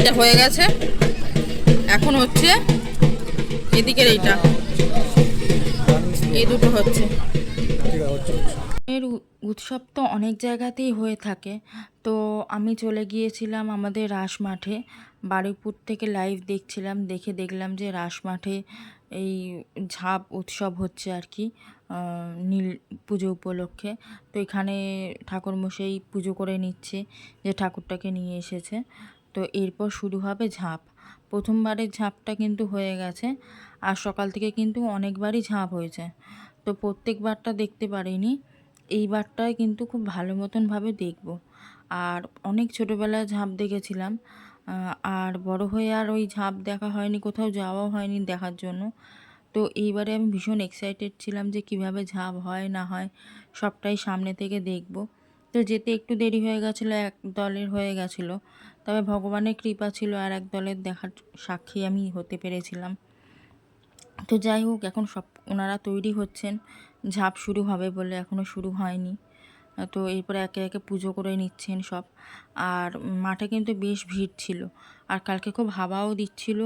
এইটা হয়ে গেছে, এখন হচ্ছে এদিকের এইটা, এই দুটো হচ্ছে। এর উৎসব তো অনেক জায়গাতেই হয়ে থাকে। তো আমি চলে গিয়েছিলাম আমাদের রাস মাঠে, বারুইপুর থেকে লাইভ দেখছিলাম, দেখলাম যে রাস মাঠে এই ঝাপ উৎসব হচ্ছে আর কি, নীল পুজো উপলক্ষে। তো এখানে ঠাকুরমশাই পুজো করে নিচ্ছে, যে ঠাকুরটাকে নিয়ে এসেছে। তো এরপর শুরু হবে ঝাঁপ। প্রথমবারের ঝাঁপটা কিন্তু হয়ে গেছে, আর সকাল থেকে কিন্তু অনেকবারই ঝাঁপ হয়েছে। তো প্রত্যেকবারটা দেখতে পারিনি, এইবারটায় কিন্তু খুব ভালো মতনভাবে দেখব। আর অনেক ছোটোবেলায় ঝাঁপ দেখেছিলাম, আর বড় হয়ে আর ওই ঝাঁপ দেখা হয়নি, কোথাও যাওয়াও হয়নি দেখার জন্য। তো এইবারে আমি ভীষণ এক্সাইটেড ছিলাম যে কিভাবে ঝাঁপ হয় না হয় সবটাই সামনে থেকে দেখব। তো যেতে একটু দেরি হয়ে গেছিলো, এক দলের হয়ে গেছিলো, তবে ভগবানের কৃপা ছিল আর এক দলের দেখার সাক্ষী আমি হতে পেরেছিলাম। তো যাই হোক, এখন সব ওনারা তৈরি হচ্ছেন, ঝাঁপ শুরু হবে বলে, এখনও শুরু হয়নি। তো এরপরে একে একে পুজো করে নিচ্ছেন সব। আর মাঠে কিন্তু বেশ ভিড় ছিল, আর কালকে খুব হাওয়াও দিচ্ছিল,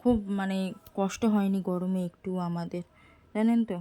খুব মানে কষ্ট হয়নি গরমে একটু আমাদের, জানেন তো।